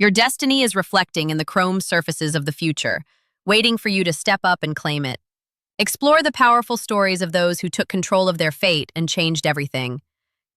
Your destiny is reflecting in the chrome surfaces of the future, waiting for you to step up and claim it. Explore the powerful stories of those who took control of their fate and changed everything.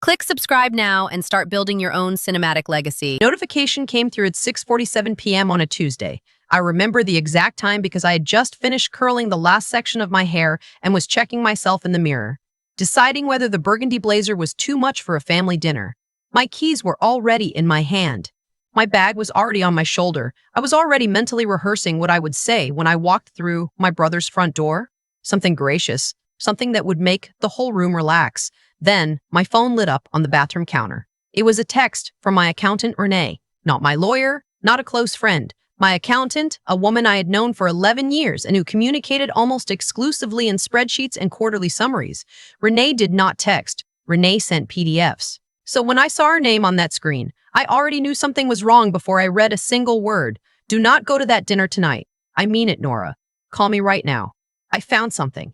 Click subscribe now and start building your own cinematic legacy. Notification came through at 6:47 p.m. on a Tuesday. I remember the exact time because I had just finished curling the last section of my hair and was checking myself in the mirror, deciding whether the burgundy blazer was too much for a family dinner. My keys were already in my hand. My bag was already on my shoulder. I was already mentally rehearsing what I would say when I walked through my brother's front door. Something gracious, something that would make the whole room relax. Then, my phone lit up on the bathroom counter. It was a text from my accountant, Renee. Not my lawyer, not a close friend. My accountant, a woman I had known for 11 years and who communicated almost exclusively in spreadsheets and quarterly summaries. Renee did not text. Renee sent PDFs. So when I saw her name on that screen, I already knew something was wrong before I read a single word. Do not go to that dinner tonight. I mean it, Nora. Call me right now. I found something.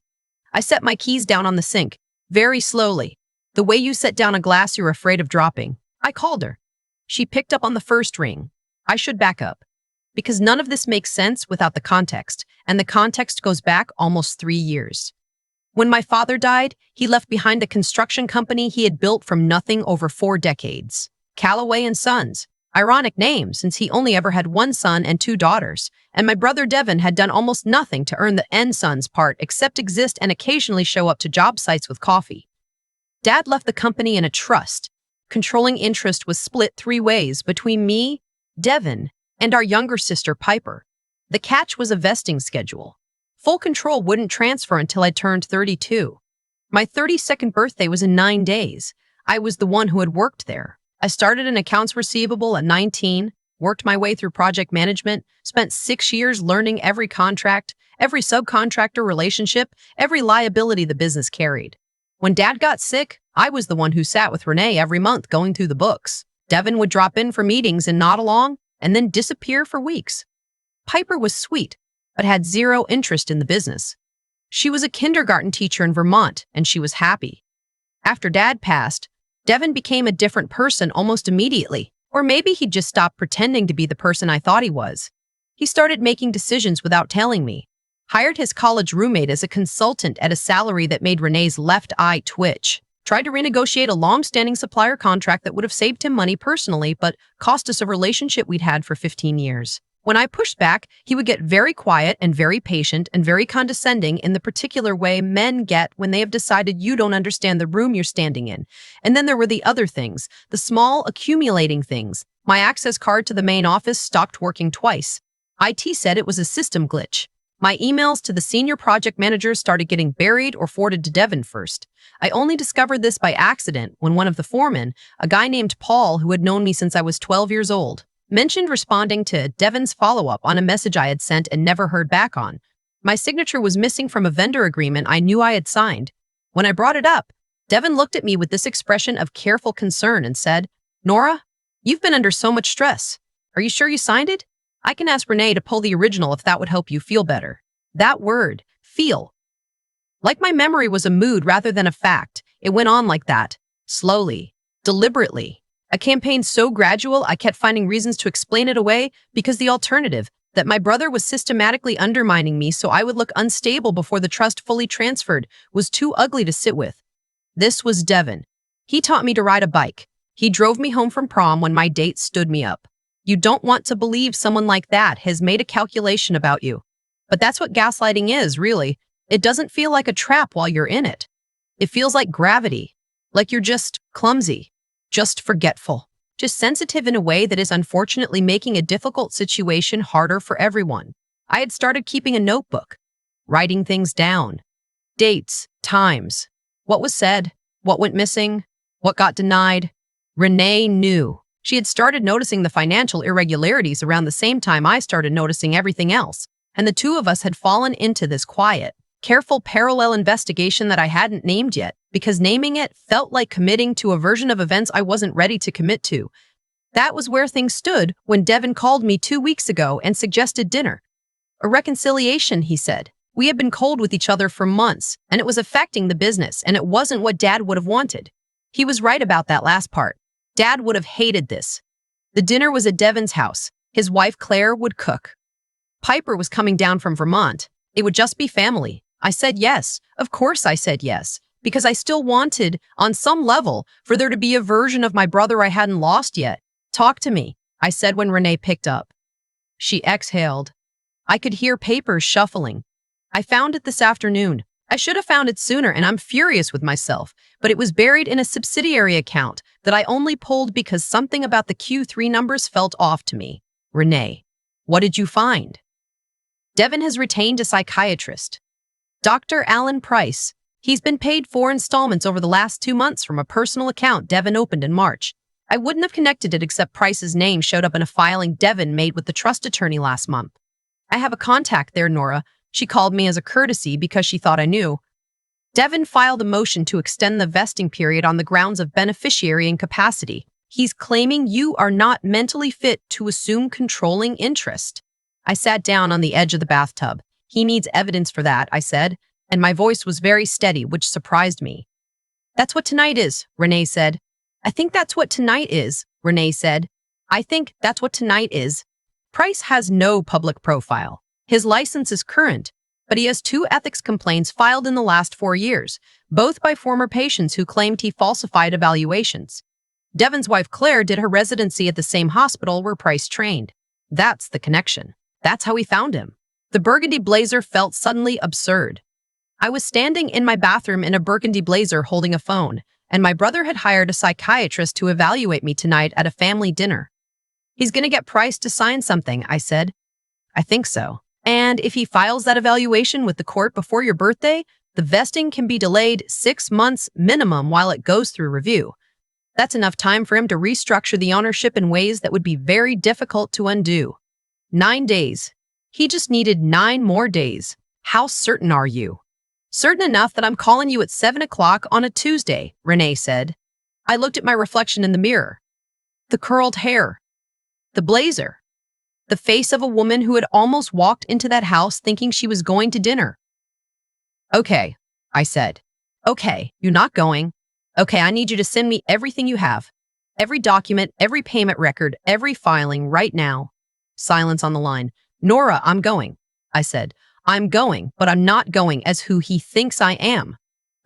I set my keys down on the sink, very slowly, the way you set down a glass you're afraid of dropping. I called her. She picked up on the first ring. I should back up, because none of this makes sense without the context, and the context goes back almost 3 years. When my father died, he left behind a construction company he had built from nothing over 4 decades. Callaway and Sons. Ironic name, since he only ever had 1 son and 2 daughters, and my brother Devin had done almost nothing to earn the N Sons part except exist and occasionally show up to job sites with coffee. Dad left the company in a trust. Controlling interest was split 3 ways between me, Devin, and our younger sister Piper. The catch was a vesting schedule. Full control wouldn't transfer until I turned 32. My 32nd birthday was in 9 days. I was the one who had worked there. I started in accounts receivable at 19, worked my way through project management, spent 6 years learning every contract, every subcontractor relationship, every liability the business carried. When Dad got sick, I was the one who sat with Renee every month going through the books. Devin would drop in for meetings and nod along, and then disappear for weeks. Piper was sweet, but had 0 interest in the business. She was a kindergarten teacher in Vermont, and she was happy. After Dad passed, Devin became a different person almost immediately, or maybe he just stopped pretending to be the person I thought he was. He started making decisions without telling me, hired his college roommate as a consultant at a salary that made Renee's left eye twitch, tried to renegotiate a long-standing supplier contract that would have saved him money personally but cost us a relationship we'd had for 15 years. When I pushed back, he would get very quiet and very patient and very condescending in the particular way men get when they have decided you don't understand the room you're standing in. And then there were the other things, the small, accumulating things. My access card to the main office stopped working twice. IT said it was a system glitch. My emails to the senior project managers started getting buried or forwarded to Devin first. I only discovered this by accident when one of the foremen, a guy named Paul who had known me since I was 12 years old, mentioned responding to Devin's follow-up on a message I had sent and never heard back on. My signature was missing from a vendor agreement I knew I had signed. When I brought it up, Devin looked at me with this expression of careful concern and said, "Nora, you've been under so much stress. Are you sure you signed it? I can ask Renee to pull the original if that would help you feel better." That word, feel. Like my memory was a mood rather than a fact, it went on like that, slowly, deliberately. A campaign so gradual, I kept finding reasons to explain it away because the alternative, that my brother was systematically undermining me so I would look unstable before the trust fully transferred, was too ugly to sit with. This was Devin. He taught me to ride a bike. He drove me home from prom when my date stood me up. You don't want to believe someone like that has made a calculation about you. But that's what gaslighting is, really. It doesn't feel like a trap while you're in it. It feels like gravity, like you're just clumsy. Just forgetful, just sensitive in a way that is unfortunately making a difficult situation harder for everyone. I had started keeping a notebook, writing things down. Dates, times, what was said, what went missing, what got denied. Renee knew. She had started noticing the financial irregularities around the same time I started noticing everything else, and the two of us had fallen into this quiet, careful parallel investigation that I hadn't named yet, because naming it felt like committing to a version of events I wasn't ready to commit to. That was where things stood when Devin called me 2 weeks ago and suggested dinner. A reconciliation, he said. We had been cold with each other for months, and it was affecting the business, and it wasn't what Dad would have wanted. He was right about that last part. Dad would have hated this. The dinner was at Devin's house. His wife Claire would cook. Piper was coming down from Vermont. It would just be family. I said yes. Of course I said yes, because I still wanted, on some level, for there to be a version of my brother I hadn't lost yet. Talk to me, I said when Renee picked up. She exhaled. I could hear papers shuffling. I found it this afternoon. I should have found it sooner, and I'm furious with myself, but it was buried in a subsidiary account that I only pulled because something about the Q3 numbers felt off to me. Renee, what did you find? Devin has retained a psychiatrist. Dr. Alan Price. He's been paid 4 installments over the last 2 months from a personal account Devin opened in March. I wouldn't have connected it except Price's name showed up in a filing Devin made with the trust attorney last month. I have a contact there, Nora. She called me as a courtesy because she thought I knew. Devin filed a motion to extend the vesting period on the grounds of beneficiary incapacity. He's claiming you are not mentally fit to assume controlling interest. I sat down on the edge of the bathtub. He needs evidence for that, I said, and my voice was very steady, which surprised me. That's what tonight is, Renee said. I think that's what tonight is, Renee said. I think that's what tonight is. Price has no public profile. His license is current, but he has 2 ethics complaints filed in the last 4 years, both by former patients who claimed he falsified evaluations. Devin's wife Claire did her residency at the same hospital where Price trained. That's the connection. That's how we found him. The burgundy blazer felt suddenly absurd. I was standing in my bathroom in a burgundy blazer holding a phone, and my brother had hired a psychiatrist to evaluate me tonight at a family dinner. He's going to get Price to sign something, I said. I think so. And if he files that evaluation with the court before your birthday, the vesting can be delayed 6 months minimum while it goes through review. That's enough time for him to restructure the ownership in ways that would be very difficult to undo. 9 days. He just needed 9 more days. How certain are you? Certain enough that I'm calling you at 7 o'clock on a Tuesday, Renee said. I looked at my reflection in the mirror. The curled hair. The blazer. The face of a woman who had almost walked into that house thinking she was going to dinner. Okay, I said. Okay, you're not going. Okay, I need you to send me everything you have. Every document, every payment record, every filing right now. Silence on the line. Nora, I'm going, I said. I'm going, but I'm not going as who he thinks I am.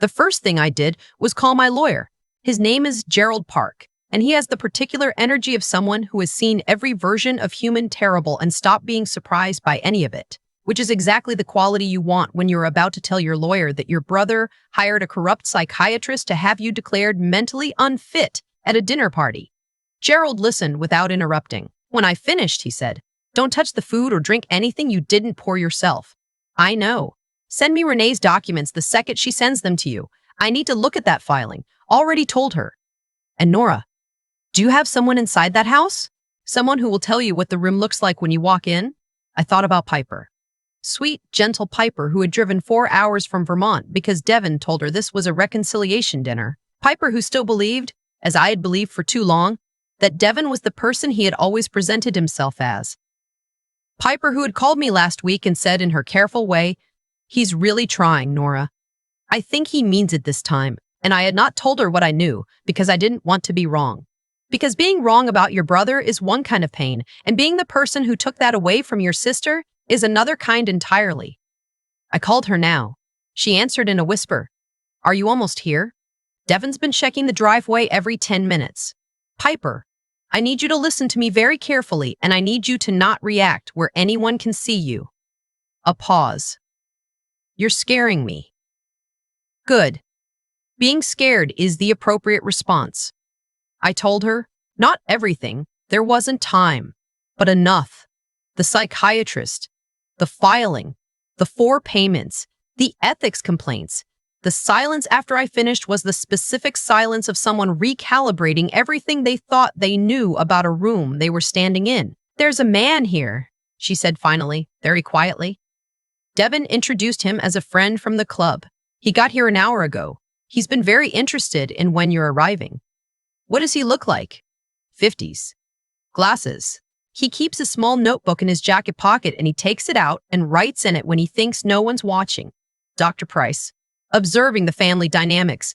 The first thing I did was call my lawyer. His name is Gerald Park, and he has the particular energy of someone who has seen every version of human terrible and stopped being surprised by any of it, which is exactly the quality you want when you're about to tell your lawyer that your brother hired a corrupt psychiatrist to have you declared mentally unfit at a dinner party. Gerald listened without interrupting. When I finished, he said, "Don't touch the food or drink anything you didn't pour yourself." I know. Send me Renee's documents the second she sends them to you. I need to look at that filing. Already told her. And Nora, do you have someone inside that house? Someone who will tell you what the room looks like when you walk in? I thought about Piper. Sweet, gentle Piper who had driven 4 hours from Vermont because Devin told her this was a reconciliation dinner. Piper who still believed, as I had believed for too long, that Devin was the person he had always presented himself as. Piper who had called me last week and said in her careful way, "He's really trying, Nora. I think he means it this time." And I had not told her what I knew because I didn't want to be wrong. Because being wrong about your brother is one kind of pain, and being the person who took that away from your sister is another kind entirely. I called her now. She answered in a whisper. Are you almost here? Devin's been checking the driveway every 10 minutes. Piper, I need you to listen to me very carefully, and I need you to not react where anyone can see you. A pause. You're scaring me. Good. Being scared is the appropriate response. I told her, not everything, there wasn't time, but enough. The psychiatrist, the filing, the 4 payments, the ethics complaints. The silence after I finished was the specific silence of someone recalibrating everything they thought they knew about a room they were standing in. There's a man here, she said finally, very quietly. Devin introduced him as a friend from the club. He got here an hour ago. He's been very interested in when you're arriving. What does he look like? 50s. Glasses. He keeps a small notebook in his jacket pocket and he takes it out and writes in it when he thinks no one's watching. Dr. Price. Observing the family dynamics.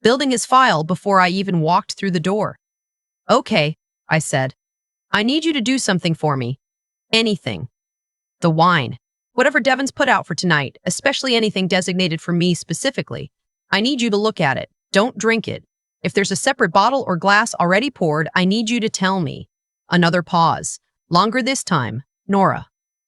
Building his file before I even walked through the door. Okay, I said. I need you to do something for me. Anything. The wine. Whatever Devon's put out for tonight, especially anything designated for me specifically. I need you to look at it. Don't drink it. If there's a separate bottle or glass already poured, I need you to tell me. Another pause. Longer this time. Nora.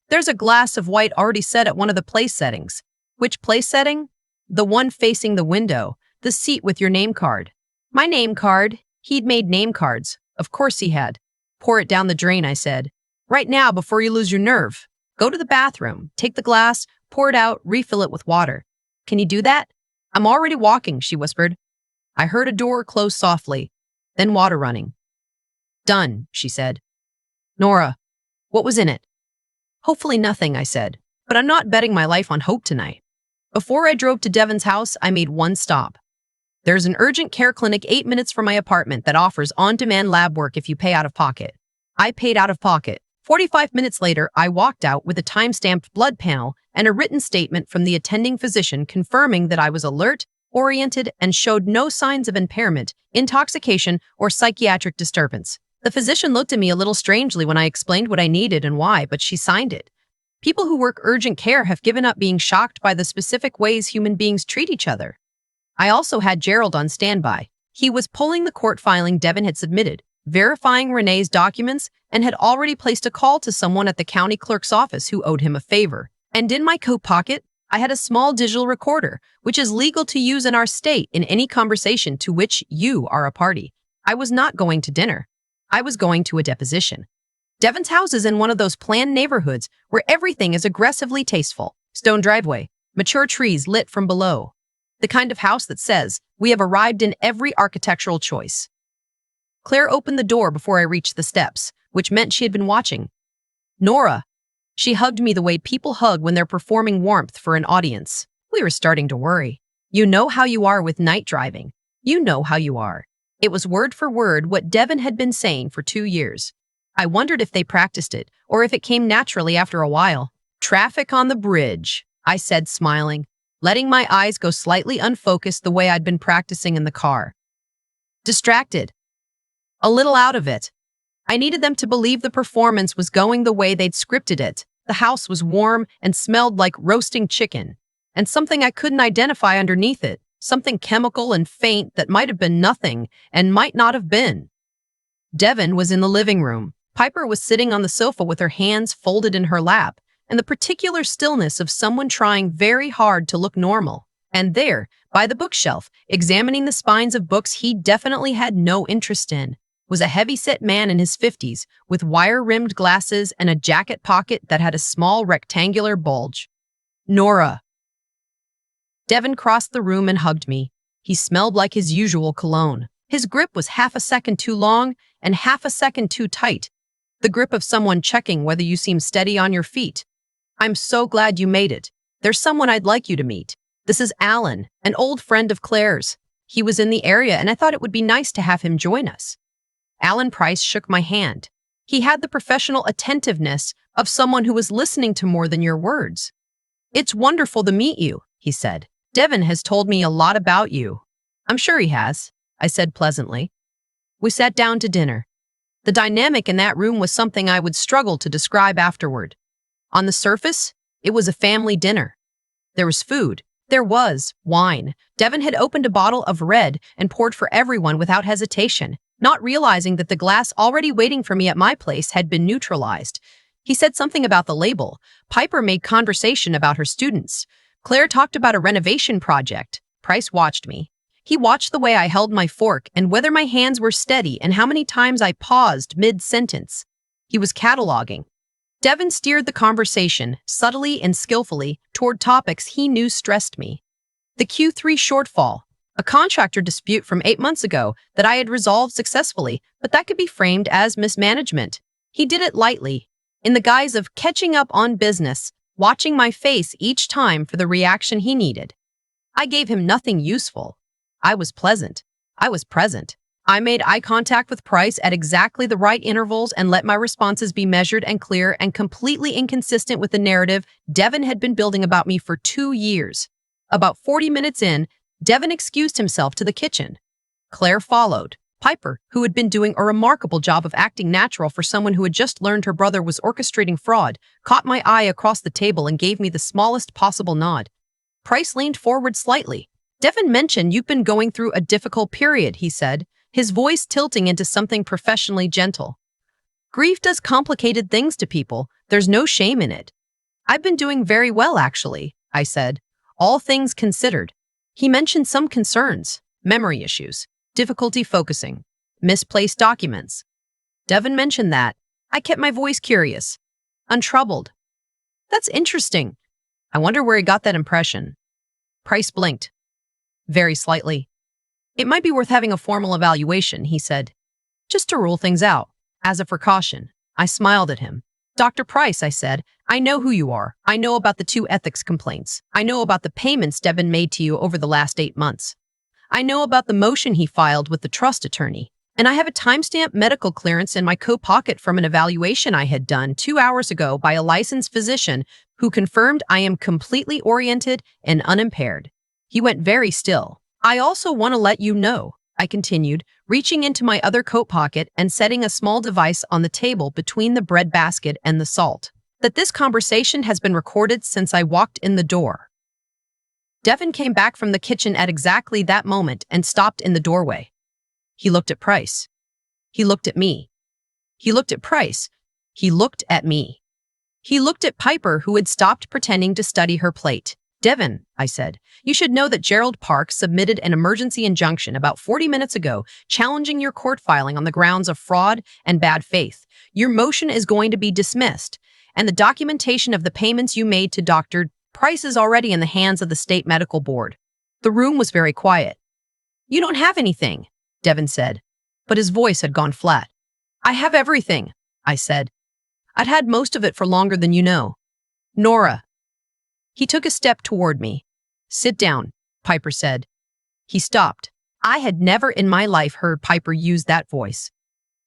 There's a glass of white already set at one of the place settings. Which place setting? The one facing the window. The seat with your name card. My name card? He'd made name cards. Of course he had. Pour it down the drain, I said. Right now, before you lose your nerve. Go to the bathroom, take the glass, pour it out, refill it with water. Can you do that? I'm already walking, she whispered. I heard a door close softly, then water running. Done, she said. Nora, what was in it? Hopefully nothing, I said, but I'm not betting my life on hope tonight. Before I drove to Devon's house, I made one stop. There's an urgent care clinic 8 minutes from my apartment that offers on-demand lab work if you pay out of pocket. I paid out of pocket. 45 minutes later, I walked out with a time-stamped blood panel and a written statement from the attending physician confirming that I was alert, oriented, and showed no signs of impairment, intoxication, or psychiatric disturbance. The physician looked at me a little strangely when I explained what I needed and why, but she signed it. People who work urgent care have given up being shocked by the specific ways human beings treat each other. I also had Gerald on standby. He was pulling the court filing Devon had submitted, verifying Renee's documents, and had already placed a call to someone at the county clerk's office who owed him a favor. And in my coat pocket, I had a small digital recorder, which is legal to use in our state in any conversation to which you are a party. I was not going to dinner. I was going to a deposition. Devon's house is in one of those planned neighborhoods where everything is aggressively tasteful. Stone driveway, mature trees lit from below. The kind of house that says, we have arrived in every architectural choice. Claire opened the door before I reached the steps, which meant she had been watching. Nora. She hugged me the way people hug when they're performing warmth for an audience. We were starting to worry. You know how you are with night driving. You know how you are. It was word for word what Devon had been saying for 2 years. I wondered if they practiced it, or if it came naturally after a while. Traffic on the bridge, I said, smiling, letting my eyes go slightly unfocused the way I'd been practicing in the car. Distracted. A little out of it. I needed them to believe the performance was going the way they'd scripted it. The house was warm and smelled like roasting chicken, and something I couldn't identify underneath it, something chemical and faint that might have been nothing and might not have been. Devon was in the living room. Piper was sitting on the sofa with her hands folded in her lap, and the particular stillness of someone trying very hard to look normal. And there, by the bookshelf, examining the spines of books he definitely had no interest in, was a heavy-set man in his 50s with wire-rimmed glasses and a jacket pocket that had a small rectangular bulge. Nora. Devon crossed the room and hugged me. He smelled like his usual cologne. His grip was half a second too long and half a second too tight. The grip of someone checking whether you seem steady on your feet. I'm so glad you made it. There's someone I'd like you to meet. This is Alan, an old friend of Claire's. He was in the area and I thought it would be nice to have him join us. Alan Price shook my hand. He had the professional attentiveness of someone who was listening to more than your words. It's wonderful to meet you, he said. Devon has told me a lot about you. I'm sure he has, I said pleasantly. We sat down to dinner. The dynamic in that room was something I would struggle to describe afterward. On the surface, it was a family dinner. There was food. There was wine. Devon had opened a bottle of red and poured for everyone without hesitation, not realizing that the glass already waiting for me at my place had been neutralized. He said something about the label. Piper made conversation about her students. Claire talked about a renovation project. Price watched me. He watched the way I held my fork and whether my hands were steady and how many times I paused mid-sentence. He was cataloging. Devon steered the conversation, subtly and skillfully, toward topics he knew stressed me. The Q3 shortfall, a contractor dispute from 8 months ago that I had resolved successfully, but that could be framed as mismanagement. He did it lightly, in the guise of catching up on business, watching my face each time for the reaction he needed. I gave him nothing useful. I was pleasant. I was present. I made eye contact with Price at exactly the right intervals and let my responses be measured and clear and completely inconsistent with the narrative Devon had been building about me for 2 years. About 40 minutes in, Devon excused himself to the kitchen. Claire followed. Piper, who had been doing a remarkable job of acting natural for someone who had just learned her brother was orchestrating fraud, caught my eye across the table and gave me the smallest possible nod. Price leaned forward slightly. Devin mentioned you've been going through a difficult period, he said, his voice tilting into something professionally gentle. Grief does complicated things to people. There's no shame in it. I've been doing very well, actually, I said, all things considered. He mentioned some concerns, memory issues, difficulty focusing, misplaced documents. Devin mentioned that. I kept my voice curious, untroubled. That's interesting. I wonder where he got that impression. Price blinked. Very slightly. It might be worth having a formal evaluation, he said. Just to rule things out. As a precaution, I smiled at him. Dr. Price, I said, I know who you are. I know about the 2 ethics complaints. I know about the payments Devin made to you over the last 8 months. I know about the motion he filed with the trust attorney. And I have a timestamp medical clearance in my coat pocket from an evaluation I had done 2 hours ago by a licensed physician who confirmed I am completely oriented and unimpaired. He went very still. I also want to let you know, I continued, reaching into my other coat pocket and setting a small device on the table between the bread basket and the salt, that this conversation has been recorded since I walked in the door. Devin came back from the kitchen at exactly that moment and stopped in the doorway. He looked at Price. He looked at me. He looked at Price. He looked at me. He looked at Piper, who had stopped pretending to study her plate. Devin, I said, you should know that Gerald Park submitted an emergency injunction about 40 minutes ago challenging your court filing on the grounds of fraud and bad faith. Your motion is going to be dismissed, and the documentation of the payments you made to Dr. Price is already in the hands of the state medical board. The room was very quiet. You don't have anything, Devin said, but his voice had gone flat. I have everything, I said. I'd had most of it for longer than you know. Nora. He took a step toward me. Sit down, Piper said. He stopped. I had never in my life heard Piper use that voice.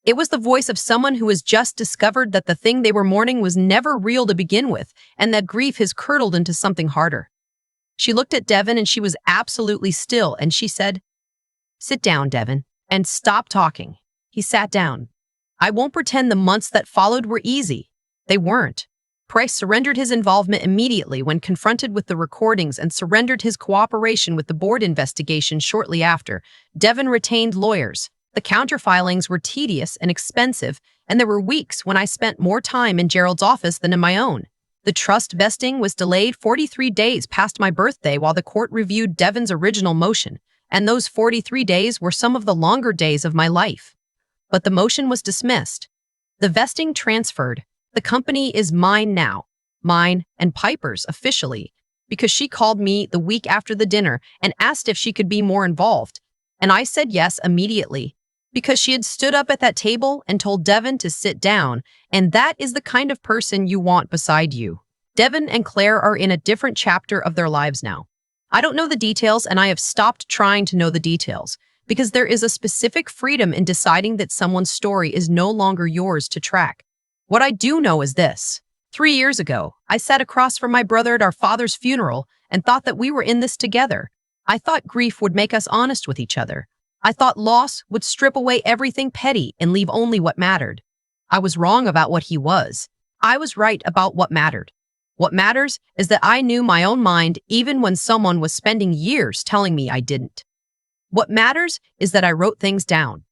It was the voice of someone who has just discovered that the thing they were mourning was never real to begin with, and that grief has curdled into something harder. She looked at Devin and she was absolutely still, and she said, Sit down, Devin, and stop talking. He sat down. I won't pretend the months that followed were easy. They weren't. Price surrendered his involvement immediately when confronted with the recordings and surrendered his cooperation with the board investigation shortly after. Devin retained lawyers. The counterfilings were tedious and expensive, and there were weeks when I spent more time in Gerald's office than in my own. The trust vesting was delayed 43 days past my birthday while the court reviewed Devin's original motion, and those 43 days were some of the longer days of my life. But the motion was dismissed. The vesting transferred. The company is mine now, mine and Piper's officially, because she called me the week after the dinner and asked if she could be more involved, and I said yes immediately. Because she had stood up at that table and told Devin to sit down, and that is the kind of person you want beside you. Devin and Claire are in a different chapter of their lives now. I don't know the details, and I have stopped trying to know the details, because there is a specific freedom in deciding that someone's story is no longer yours to track. What I do know is this. 3 years ago, I sat across from my brother at our father's funeral and thought that we were in this together. I thought grief would make us honest with each other. I thought loss would strip away everything petty and leave only what mattered. I was wrong about what he was. I was right about what mattered. What matters is that I knew my own mind even when someone was spending years telling me I didn't. What matters is that I wrote things down.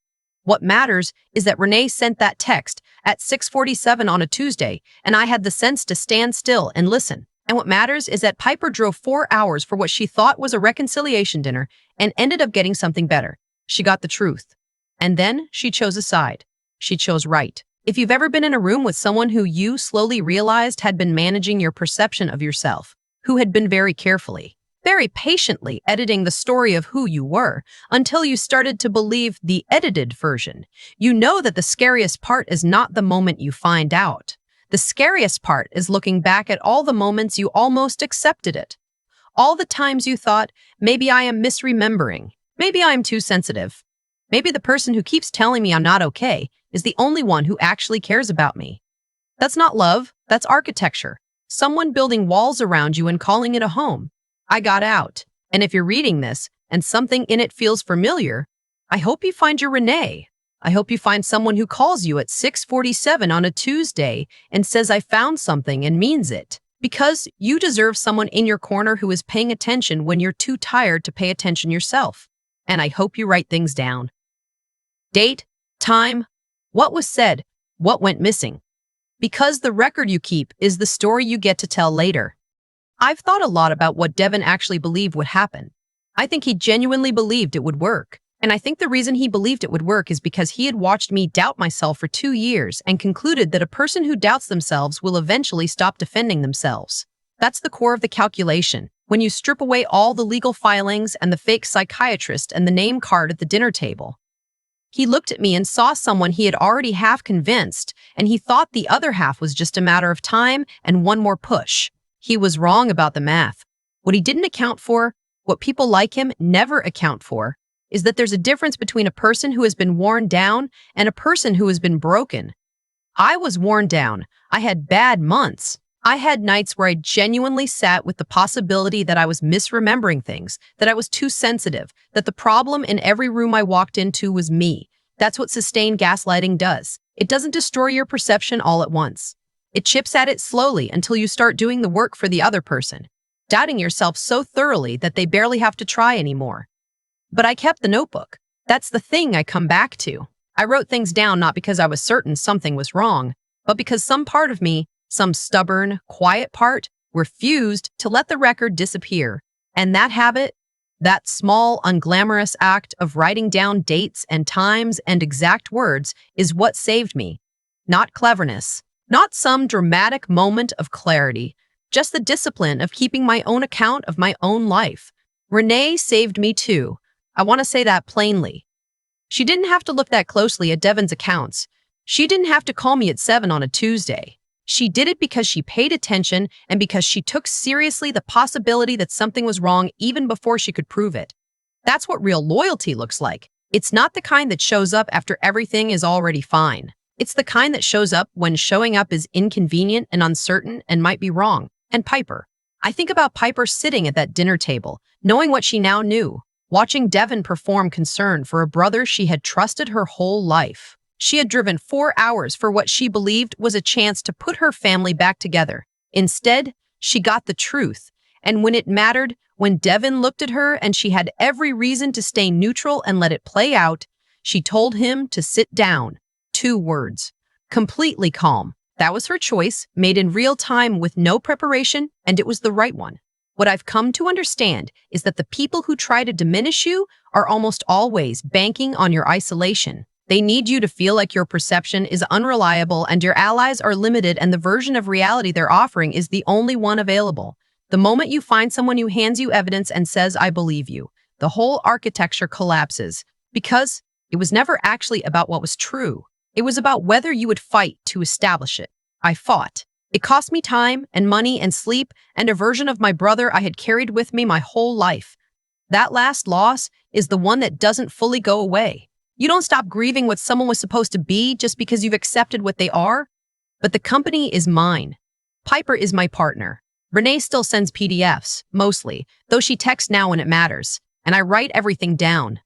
What matters is that Renee sent that text at 6:47 on a Tuesday, and I had the sense to stand still and listen. And what matters is that Piper drove 4 hours for what she thought was a reconciliation dinner and ended up getting something better. She got the truth. And then she chose a side. She chose right. If you've ever been in a room with someone who you slowly realized had been managing your perception of yourself, who had been very carefully, very patiently editing the story of who you were until you started to believe the edited version, you know that the scariest part is not the moment you find out. The scariest part is looking back at all the moments you almost accepted it. All the times you thought, maybe I am misremembering. Maybe I am too sensitive. Maybe the person who keeps telling me I'm not okay is the only one who actually cares about me. That's not love, that's architecture. Someone building walls around you and calling it a home. I got out. And if you're reading this and something in it feels familiar, I hope you find your Renee. I hope you find someone who calls you at 6:47 on a Tuesday and says I found something and means it. Because you deserve someone in your corner who is paying attention when you're too tired to pay attention yourself. And I hope you write things down. Date, time, what was said, what went missing. Because the record you keep is the story you get to tell later. I've thought a lot about what Devin actually believed would happen. I think he genuinely believed it would work. And I think the reason he believed it would work is because he had watched me doubt myself for 2 years and concluded that a person who doubts themselves will eventually stop defending themselves. That's the core of the calculation. When you strip away all the legal filings and the fake psychiatrist and the name card at the dinner table. He looked at me and saw someone he had already half convinced, and he thought the other half was just a matter of time and one more push. He was wrong about the math. What he didn't account for, what people like him never account for, is that there's a difference between a person who has been worn down and a person who has been broken. I was worn down. I had bad months. I had nights where I genuinely sat with the possibility that I was misremembering things, that I was too sensitive, that the problem in every room I walked into was me. That's what sustained gaslighting does. It doesn't destroy your perception all at once. It chips at it slowly until you start doing the work for the other person, doubting yourself so thoroughly that they barely have to try anymore. But I kept the notebook. That's the thing I come back to. I wrote things down not because I was certain something was wrong, but because some part of me, some stubborn, quiet part, refused to let the record disappear. And that habit, that small, unglamorous act of writing down dates and times and exact words is what saved me. Not cleverness, not some dramatic moment of clarity, just the discipline of keeping my own account of my own life. Renee saved me too. I want to say that plainly. She didn't have to look that closely at Devin's accounts. She didn't have to call me at 7 on a Tuesday. She did it because she paid attention and because she took seriously the possibility that something was wrong even before she could prove it. That's what real loyalty looks like. It's not the kind that shows up after everything is already fine. It's the kind that shows up when showing up is inconvenient and uncertain and might be wrong. And Piper. I think about Piper sitting at that dinner table, knowing what she now knew. Watching Devin perform concern for a brother she had trusted her whole life. She had driven 4 hours for what she believed was a chance to put her family back together. Instead, she got the truth. And when it mattered, when Devin looked at her and she had every reason to stay neutral and let it play out, she told him to sit down. 2 words. Completely calm. That was her choice, made in real time with no preparation, and it was the right one. What I've come to understand is that the people who try to diminish you are almost always banking on your isolation. They need you to feel like your perception is unreliable and your allies are limited and the version of reality they're offering is the only one available. The moment you find someone who hands you evidence and says, I believe you, the whole architecture collapses because it was never actually about what was true. It was about whether you would fight to establish it. I fought. It cost me time and money and sleep and a version of my brother I had carried with me my whole life. That last loss is the one that doesn't fully go away. You don't stop grieving what someone was supposed to be just because you've accepted what they are. But the company is mine. Piper is my partner. Renee still sends PDFs, mostly, though she texts now when it matters. And I write everything down.